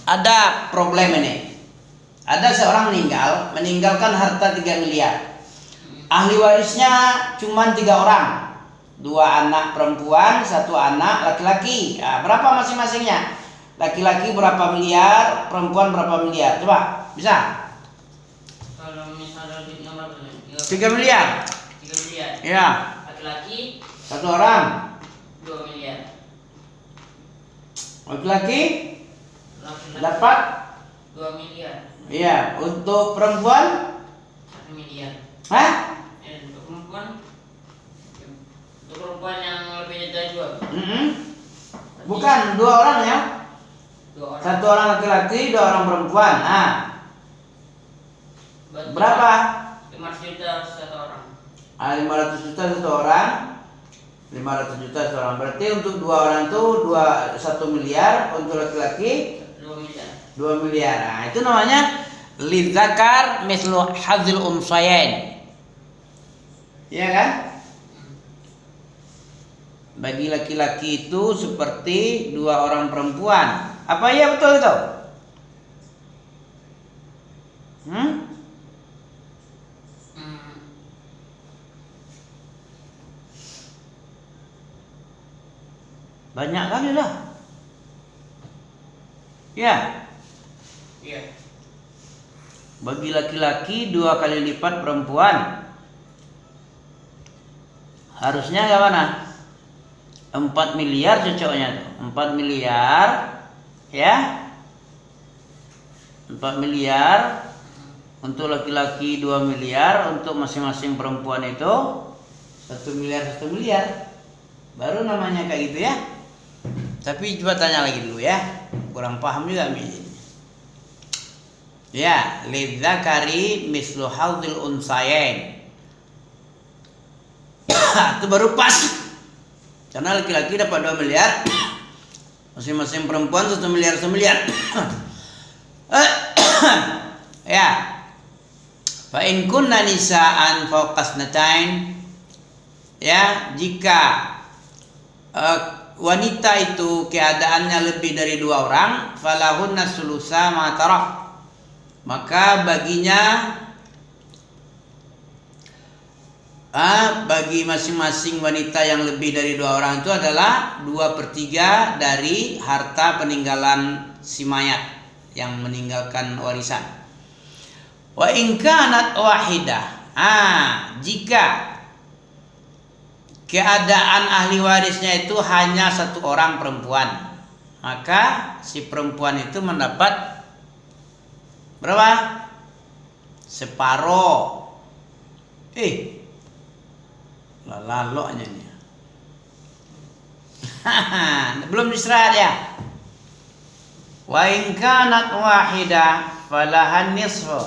ada problem ini. Ada seorang meninggalkan harta 3 miliar. Ahli warisnya cuma 3 orang. 2 anak perempuan, 1 anak laki-laki. Nah, berapa masing-masingnya? Laki-laki berapa miliar, perempuan berapa miliar? Coba, bisa? Kalau misalnya di nomor 3 miliar. 3 miliar. Ya. Laki-laki 1 orang. 2 miliar. Laki-laki Laki-laki dapat 2 miliar. Iya, untuk perempuan 1 miliar. Hah? Untuk perempuan yang lebih dari 2. Bukan, 2 orang ya. 2 orang. 1 orang laki-laki, 2 orang perempuan. Nah, berapa? 500 juta 1 orang. 500 juta 1 orang. 500 juta 1 orang. Berarti untuk 2 orang itu 1 miliar. Untuk laki-laki 2 miliar. 2 miliar. Nah, itu namanya lidzakar mislu hadzil unsayain. Iya kan? Bagi laki-laki itu seperti 2 orang perempuan. Apa iya betul itu? Banyak kali lah. Ya. Iya. Bagi laki-laki 2 kali lipat perempuan. Harusnya ke mana? 4 miliar cocoknya tuh. 4 miliar ya. 4 miliar untuk laki-laki, 2 miliar untuk masing-masing perempuan itu 1 miliar 1 miliar. Baru namanya kayak gitu ya. Tapi coba tanya lagi dulu ya. Kurang paham juga nih. Ya, lidzakari mislu hadzil unsayain. Itu baru pas. Karena laki-laki dapat 2 miliar, masing-masing perempuan 1 miliar 1 miliar. Ya. Fa in kunna nisaan fawqa snatain. Ya, jika wanita itu keadaannya lebih dari 2 orang, falahunna sulusa ma tarak. Maka baginya bagi masing-masing wanita yang lebih dari 2 orang itu adalah 2/3 dari harta peninggalan si mayat yang meninggalkan warisan. Wa in kanat wahidah. Jika keadaan ahli warisnya itu hanya 1 orang perempuan, maka si perempuan itu mendapat berapa? Separuh. Laloknya nih. Belum istirahat ya. Wa in kanat wahidah falahan nisfu.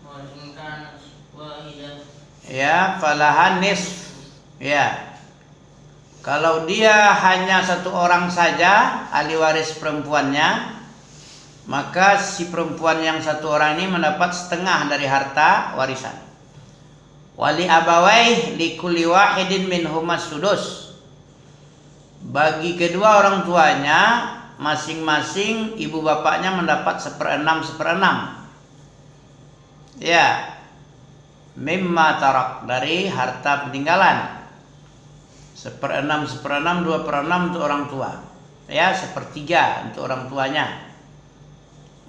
Wa in kanat wahidah. Ya, falahan nisf. Ya. Kalau dia hanya 1 orang saja ahli waris perempuannya, maka si perempuan yang 1 orang ini mendapat setengah dari harta warisan. Wali abawaih likulli wahidin minhumas sudus. Bagi kedua orang tuanya, masing-masing ibu bapaknya mendapat 1/6. Ya. Mimma tarak, dari harta peninggalan. 1/6, 2/6 untuk orang tua. Ya, 1/3 untuk orang tuanya.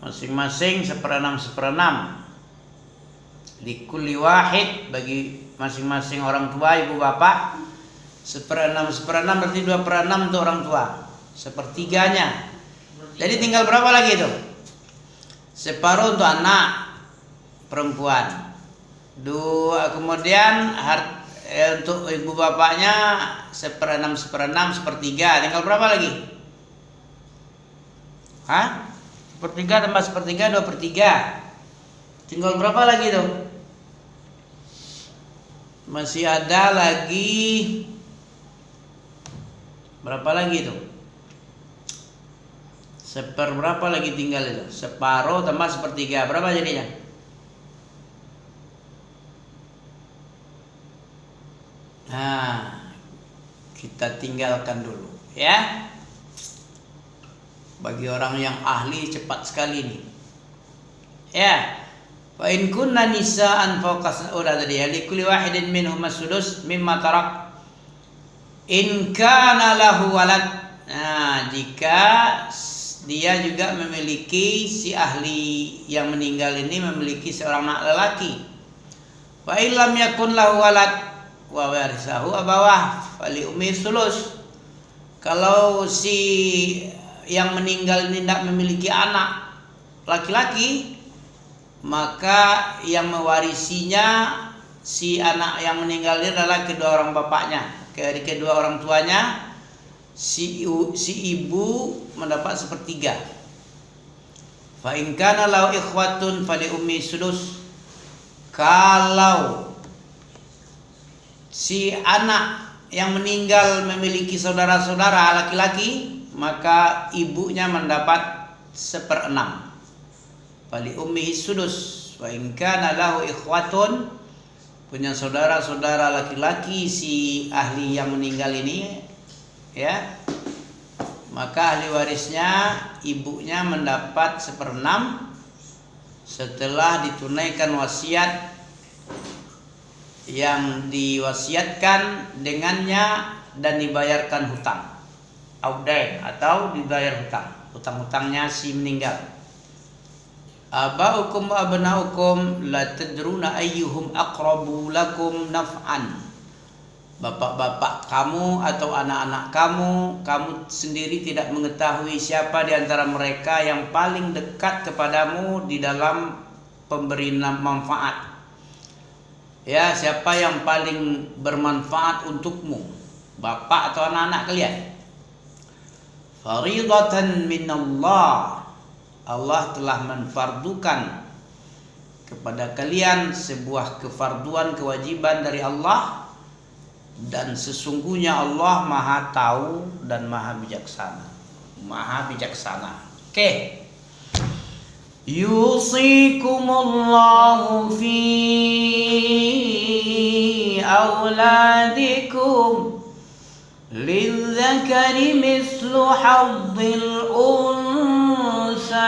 Masing-masing 1/6. Likulli wahid, bagi masing-masing orang tua ibu bapak 1/6 berarti 2/6 untuk orang tua, 1/3-nya. Jadi tinggal berapa lagi itu? Separuh untuk anak perempuan. Kemudian untuk ibu bapaknya 1/6, 1/3. Tinggal berapa lagi? 1/3 tambah 1/3 2/3. Tinggal berapa lagi tuh? Masih ada lagi berapa lagi tuh? Berapa lagi tinggal itu? Separuh tambah 1/3. Berapa jadinya? Kita tinggalkan dulu ya. bagi orang yang ahli cepat sekali nih. Ya. Fa in kunna nisaan fawqa tadi ya likulli wahidin minhum as-sudus mimma tarak in kana lahu walad. Nah, jika dia juga memiliki si ahli yang meninggal ini memiliki seorang anak lelaki. Fa illam yakun lahu walad wa warisahu abawah fali ummi sulus. Kalau si yang meninggal ini tidak memiliki anak laki-laki, maka yang mewarisinya si anak yang meninggal ini adalah kedua orang bapaknya, kedua orang tuanya. Si ibu mendapat sepertiga. Fa in kana lahu ikhwatun fali ummi sudus. Kalau si anak yang meninggal memiliki saudara-saudara laki-laki, maka ibunya mendapat 1/6. Fali ummihi sudus. Wa in kana lahu ikhwatun, punya saudara-saudara laki-laki si ahli yang meninggal ini, ya, maka ahli warisnya ibunya mendapat 1/6 setelah ditunaikan wasiat yang diwasiatkan dengannya dan dibayarkan hutang atau dibayar hutang-hutangnya si meninggal. Abaukum wa abnaukum la tadruna ayyuhum aqrabu lakum naf'an. Bapak-bapak kamu atau anak-anak kamu sendiri tidak mengetahui siapa di antara mereka yang paling dekat kepadamu di dalam pemberi manfaat. Ya, siapa yang paling bermanfaat untukmu, bapak atau anak-anak kalian. Faridatan minallah. Allah telah menfardukan kepada kalian sebuah kefarduan kewajiban dari Allah, dan sesungguhnya Allah Maha tahu dan Maha bijaksana. Oke. Yusikumullahu fi auladikum lidzakari mislu haddil unsayain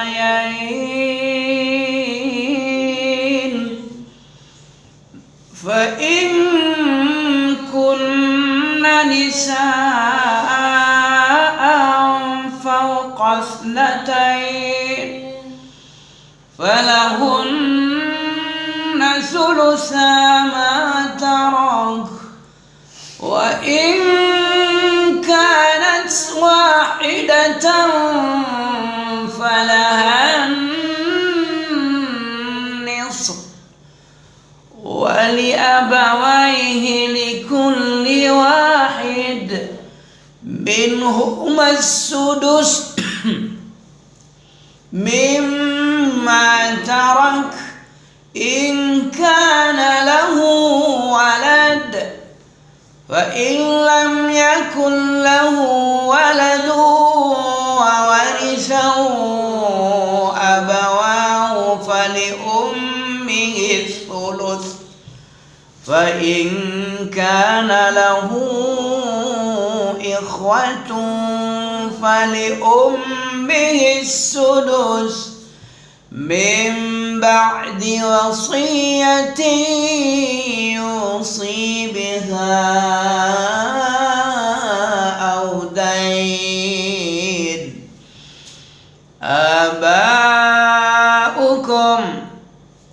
fa in kunna nisaan fawqa ithnatayn falahunna thulutha ma tarak wa in kanat wahidatan falahan nisf wa li abawayhi likulli wahid minhum as-sudus mimma tarak in kana lahu walad wa in lam yakun lahu waladun wa warithahu abawahu fali ummihi thuluth fa in kana lahu ikhwatun fali ummihi sudus min ba'di wasiyatin yusi biha aw dayn. Abaukum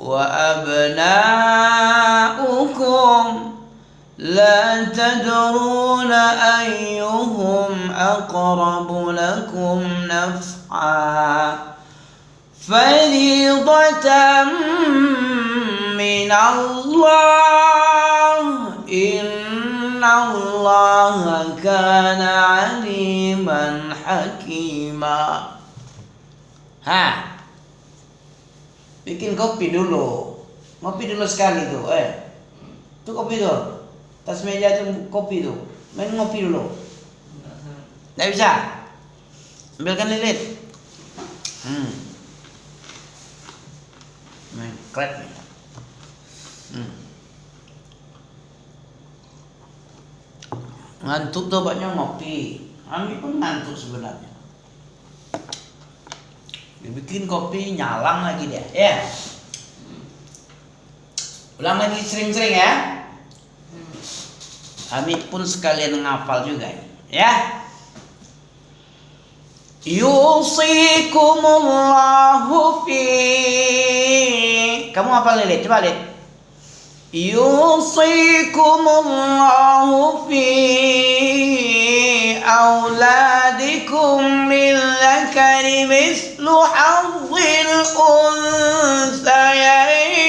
wa abnaukum la tadruna ayyuhum aqrabu lakum naf'a fariidatan min Allah inna Allah kana aliman hakima. Bikin kopi dulu, ngopi dulu sekali tuh, tuh kopi tuh, tas meja tuh kopi tuh, main ngopi dulu. Nggak bisa, ambilkan lilit. Main krep nih. Ngantuk tuh banyak ngopi, Ami pun ngantuk sebenarnya. Dibikin kopi nyalang lagi dia. Ya. Ulang lagi sering-sering ya. Kami pun sekalian ngafal juga ya. Yusikumullahu fi. Kamu hafal Lid? Coba Lid. Yusikumullahu fi auladikum lil-dzakari mislu hadzil unthayain.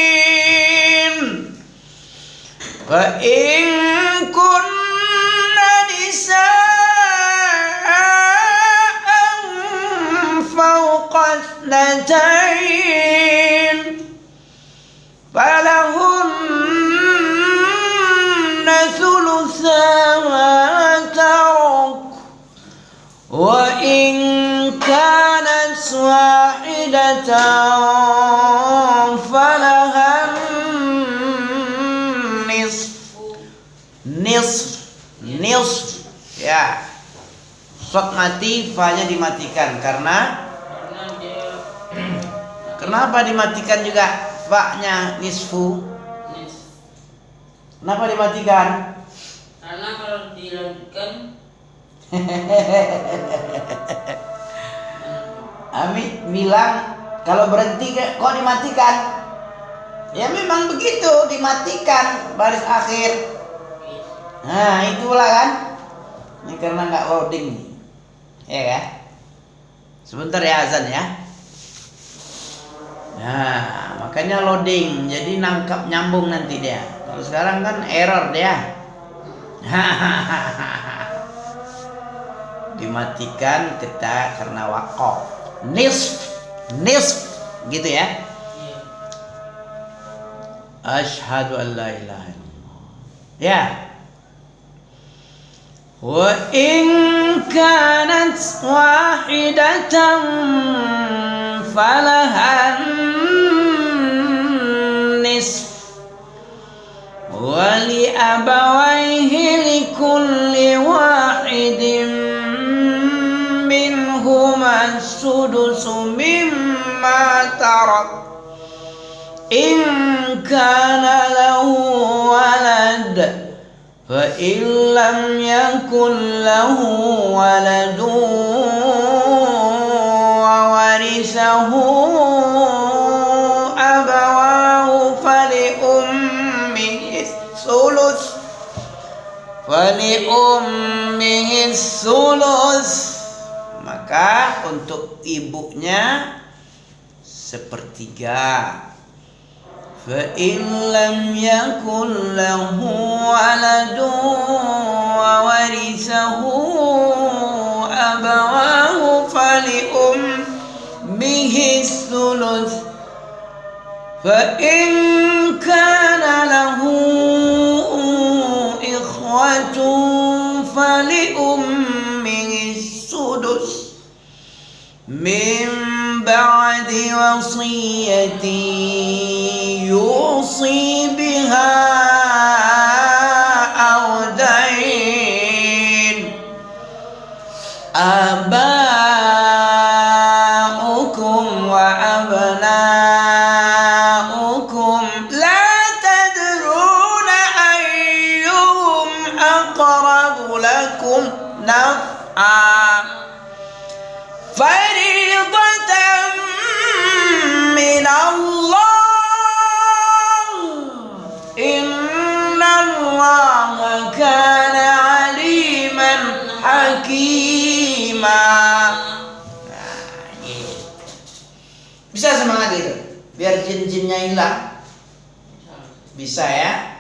Fa in kunna nisa'an fawqa ithnatayn falahunna thulutha ma tarak wa in kanat wahidatan falahan nisf ya. Shot mati, fa-nya dimatikan karena dia kenapa dimatikan juga fa-nya nisfu? Kenapa dimatikan? karena kalau dilanjutkan Ami bilang kalau berhenti kok dimatikan? Ya memang begitu, dimatikan baris akhir. Nah itulah kan. Ini karena nggak loading nih. Ya kan? Sebentar ya azan ya. Nah makanya loading, jadi nangkap nyambung nanti dia. Kalau sekarang kan error dia. Dimatikan kita karena waqaf. Nisf gitu ya. Asyhadu an la ilaha illallah. Ya. Wa in kanat wahidatan falahan nisf wa li abawayhi likulli wahidin minhuma sudusu mimma tarak in kana lahu walad fa in lam yakun lahu waladun wa warisahu abawahu fali ummihi sulus. Maka untuk ibunya sepertiga. Fa in lam yakun lahu waladun wa warisahu abawahu fali ummihi sulus. Fa in kana lahu ikhwatun fali ummihi sudus min ba'di wasiyyati yusi biha aw dain. Aba'ukum wa abna'ukum la tadruna ayyuhum aqrabu lakum naf'a fariidatan min Allah inna Allah kana aliman hakima. Nah, gitu. Bisa semangat itu biar jin-jinnya hilang. Bisa ya.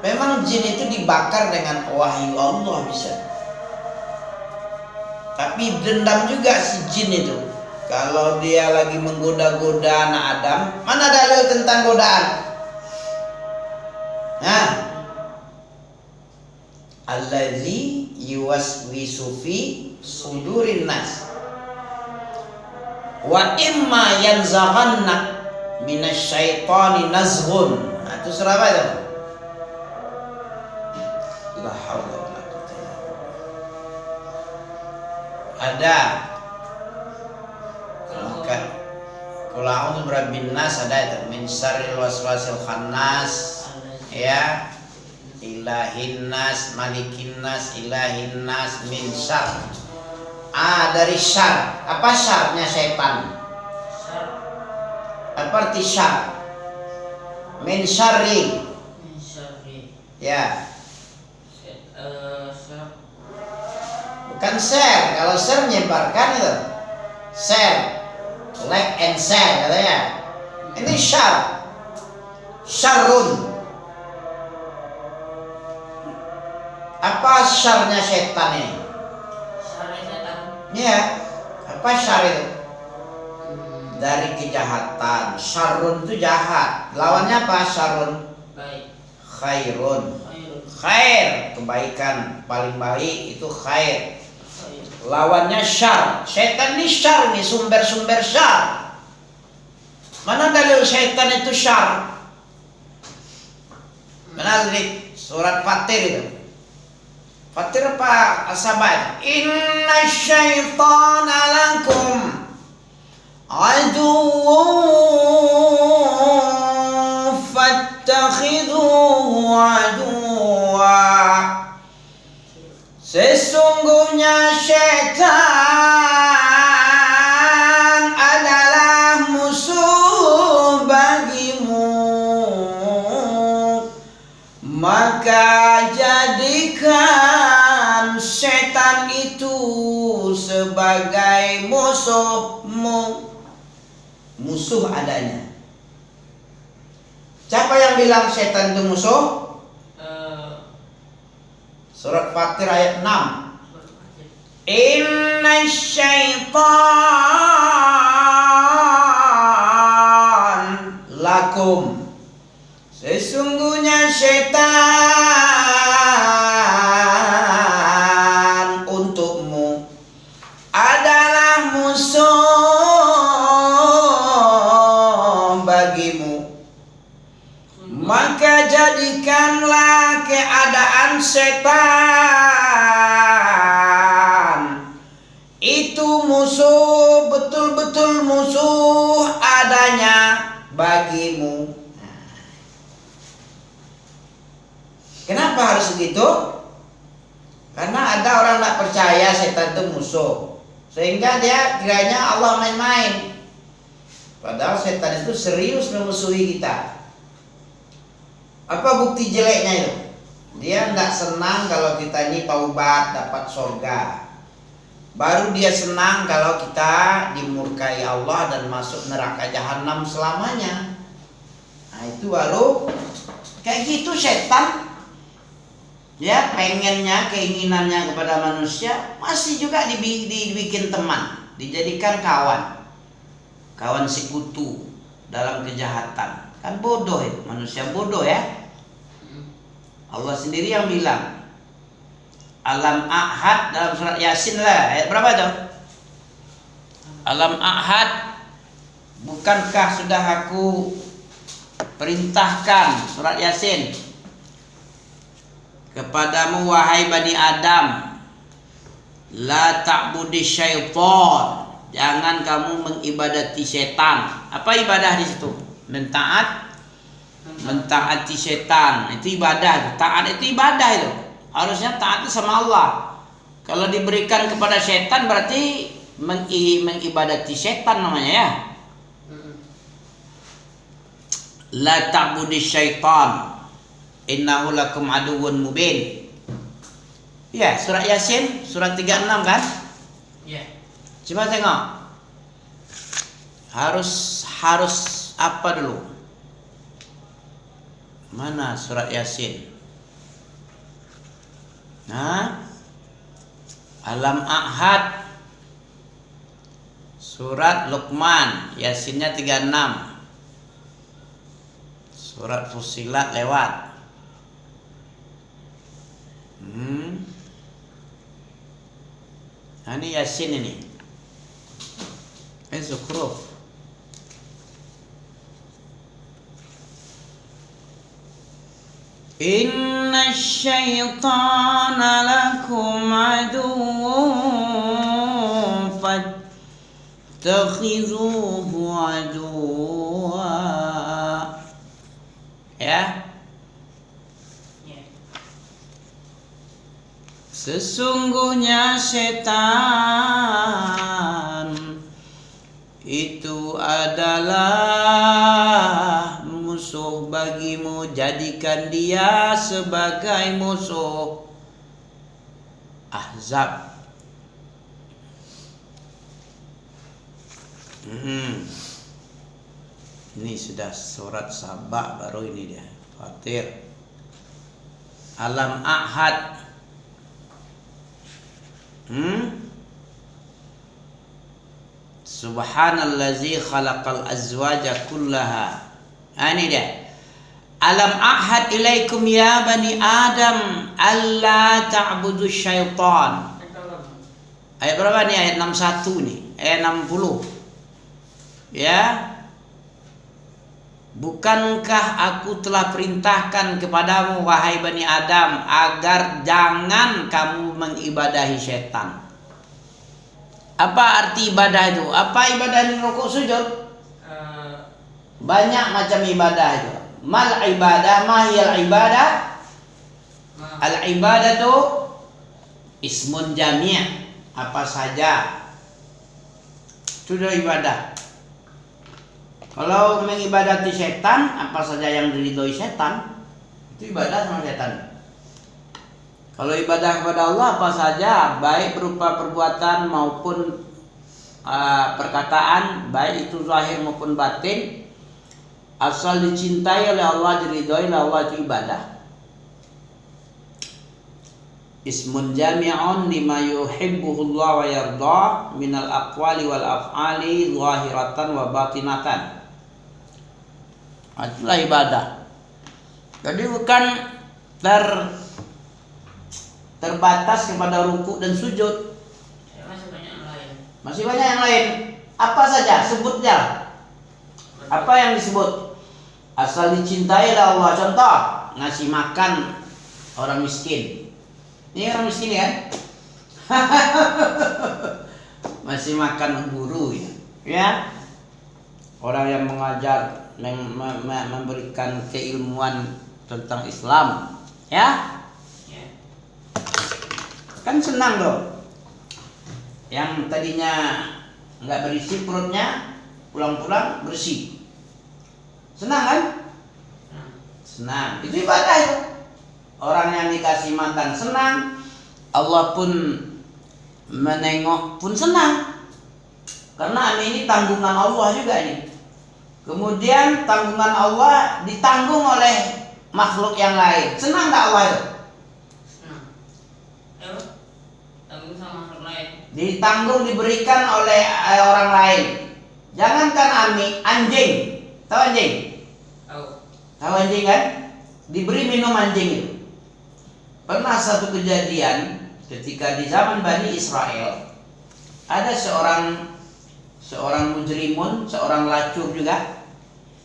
Memang jin itu dibakar dengan wahyu Allah bisa. Tapi dendam juga si jin itu. Kalau dia lagi menggoda-goda anak Adam, mana dalil tentang godaan? Nah, allazi yuwaswisu fi sudurin nas. Wa imma yanzaghanna minasyaitani nazghun. Nah, itu surah apa itu? La haula wala quwwata illa billah. Ada. Qul a'udzu birabbin nas ada itu, min syarril waswasil khannas, ya, ilahin nas, malikin nas, ilahin nas, min syarr. Dari syarr. Apa syarrnya setan? Apa arti syarr? Min syarri. Ya. Bukan share. Kalau share menyebarkan itu. Share. Like and share katanya. Ini syarr. Syarrun. Apa syarrnya setan ini? Syarrnya setan. Ya. Apa syarr itu? Dari kejahatan. Syarrun itu jahat. Lawannya apa syarrun? Baik. Khairun. Khair, kebaikan paling baik itu khair. Lawannya syarr. Setan ini syarr nih, sumber-sumber syarr. Mana dalil setan itu syarr? Mana dari surat Fatir itu? Fatir apa As-Sabah? Inna syaitana lakum aduwwun fattakhidhuhu aduwwa. Sesungguhnya syaitan adalah musuh bagimu, maka jadikan syaitan itu sebagai musuhmu. Musuh adanya. Siapa yang bilang setan itu musuh? Surat Fatir ayat 6. Inna syaitan lakum. Sesungguhnya syaitan untukmu adalah musuh bagimu. Maka jadikanlah keadaan setan itu musuh, betul-betul musuh adanya bagimu. Kenapa harus begitu? Karena ada orang tak percaya setan itu musuh, sehingga dia kiranya Allah main-main. Padahal setan itu serius memusuhi kita. Apa bukti jeleknya itu? Dia tidak senang kalau kita ini taubat dapat surga. Baru dia senang kalau kita dimurkai Allah dan masuk neraka jahanam selamanya. Nah itu baru kayak gitu setan. Ya pengennya, keinginannya kepada manusia masih juga dibikin teman, dijadikan kawan, kawan sekutu dalam kejahatan. Kan bodoh itu, manusia bodoh ya. Allah sendiri yang bilang, Alam Ahad dalam surat Yasin lah, ayat berapa itu? Alam Ahad, bukankah sudah aku perintahkan, surat Yasin, kepadamu wahai Bani Adam, la ta'budi syaitan, jangan kamu mengibadati setan. Apa ibadah di situ? Mentaati setan itu ibadah. Taat itu ibadah itu. Harusnya taat itu sama Allah. Kalau diberikan kepada setan berarti mengibadati setan namanya ya. La ta'budi syaitan innahu lakum aduwwun mubin. Ya, surat Yasin surat 36 kan? Ya. Coba tengok. Harus apa dulu? Mana surat Yasin? Nah, Alam Ahad, surat Luqman, Yasinnya 36, surat Fussilat lewat. Nah, ini Yasin ini. Zukhruf. Inna syaitana lakum aduwwun fattakhidhuhu aduwwa. Sesungguhnya setan itu adalah musuh bagimu, jadikan dia sebagai musuh. Ahzab. Ini sudah surat Sabah, baru ini dia. Fatir. Alam Ahad. Subhanallazi khalaqal azwaja kullaha. Ini dia. Alam ahad ilaikum ya bani Adam alla ta'budu syaitan. Ayat berapa nih? Ayat 61 nih. Ayat 60. Ya. Bukankah aku telah perintahkan kepadamu wahai bani Adam agar jangan kamu mengibadahi syaitan. Apa arti ibadah itu? Apa ibadah di rukuk sujud? Banyak macam ibadah itu. Mal ibadah, mahiyal ibadah. Al ibadah itu ismun jami', apa saja. Sudah ibadah. Kalau mengibadati setan, apa saja yang diridhoi setan, itu ibadah sama setan. Kalau ibadah kepada Allah apa saja, baik berupa perbuatan maupun perkataan, baik itu zahir maupun batin, asal dicintai oleh Allah, diridhoi oleh Allah, itu ibadah. Ismun jami'un lima yuhibbuhullah wa yarda minal aqwali wal af'ali zahiratan wa batinatan. Itulah ibadah. Jadi bukan terbatas kepada rukuk dan sujud. Masih banyak yang lain. Masih banyak yang lain. Apa saja? Sebutnya. Apa yang disebut? Asal dicintai oleh Allah. Contoh, ngasih makan orang miskin. Ini orang miskin kan? Masih makan guru ya. Ya. Orang yang mengajar, memberikan keilmuan tentang Islam, ya. Kan senang dong. Yang tadinya nggak berisi perutnya, pulang-pulang bersih. Senang kan? Senang. Itu ibadah itu. Orang yang dikasih makan senang, Allah pun menengok pun senang. Karena ini tanggungan Allah juga ini. Kemudian tanggungan Allah ditanggung oleh makhluk yang lain. Senang nggak Allah itu? Ditanggung, diberikan oleh orang lain. Jangankan anjing. Tahu anjing? Tahu anjing kan? Diberi minum anjing itu. Pernah satu kejadian ketika di zaman Bani Israel, ada seorang mujrimun, seorang lacur juga.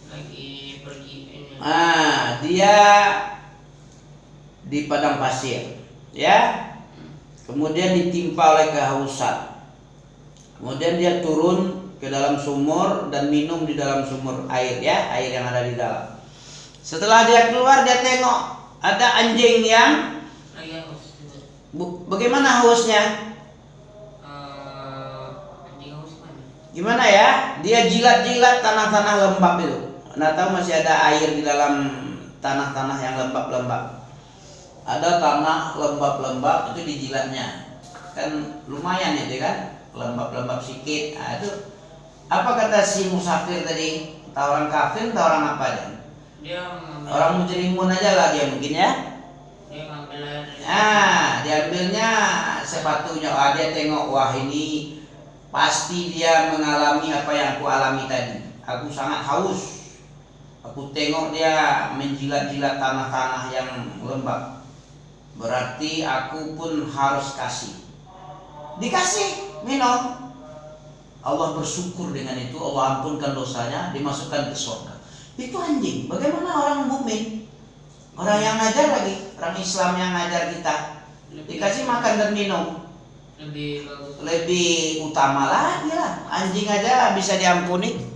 Lagi pergi ini. Dia di padang pasir, ya. Kemudian ditimpa oleh kehausan. Kemudian dia turun ke dalam sumur dan minum di dalam sumur air, ya, air yang ada di dalam. Setelah dia keluar, dia tengok ada anjing yang bagaimana hausnya? Anjing haus mana? Gimana ya? Dia jilat-jilat tanah-tanah lembab itu. Nggak tahu masih ada air di dalam tanah-tanah yang lembab-lembab. Ada tanah lembab-lembab itu dijilatnya, kan lumayan itu kan, lembab-lembab sedikit. Itu apa kata si musafir tadi? Tahu orang kafir, tahu orang apa dia? Orang mujrimun aja lah dia mungkin ya. Dia ngambil air. Diambilnya sepatunya. Dia tengok, wah ini pasti dia mengalami apa yang aku alami tadi. Aku sangat haus. Aku tengok dia menjilat-jilat tanah-tanah yang lembab. Berarti aku pun harus kasih. Dikasih minum. Allah bersyukur dengan itu. Allah ampunkan dosanya, dimasukkan ke surga. Itu anjing. Bagaimana orang mukmin? Orang yang ngajar lagi, orang Islam yang ngajar kita, dikasih makan dan minum. Lebih utama lagi lah. Anjing aja bisa diampuni.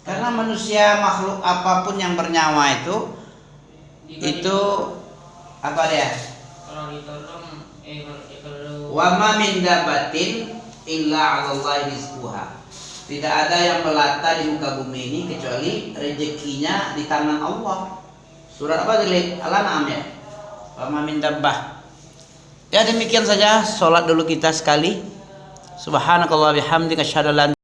Karena manusia, makhluk apapun yang bernyawa itu apa dia? Kalau orang ditolong, kalau Wa ma min dabatin illa 'ala Allahi rizquha. Tidak ada yang melata di muka bumi ini kecuali rezekinya di tangan Allah. Surat apa tadi? Al-An'am ya. Wa ma min dabbah. Ya demikian saja salat dulu kita sekali. Subhanakallah bihamdika asyhadu an la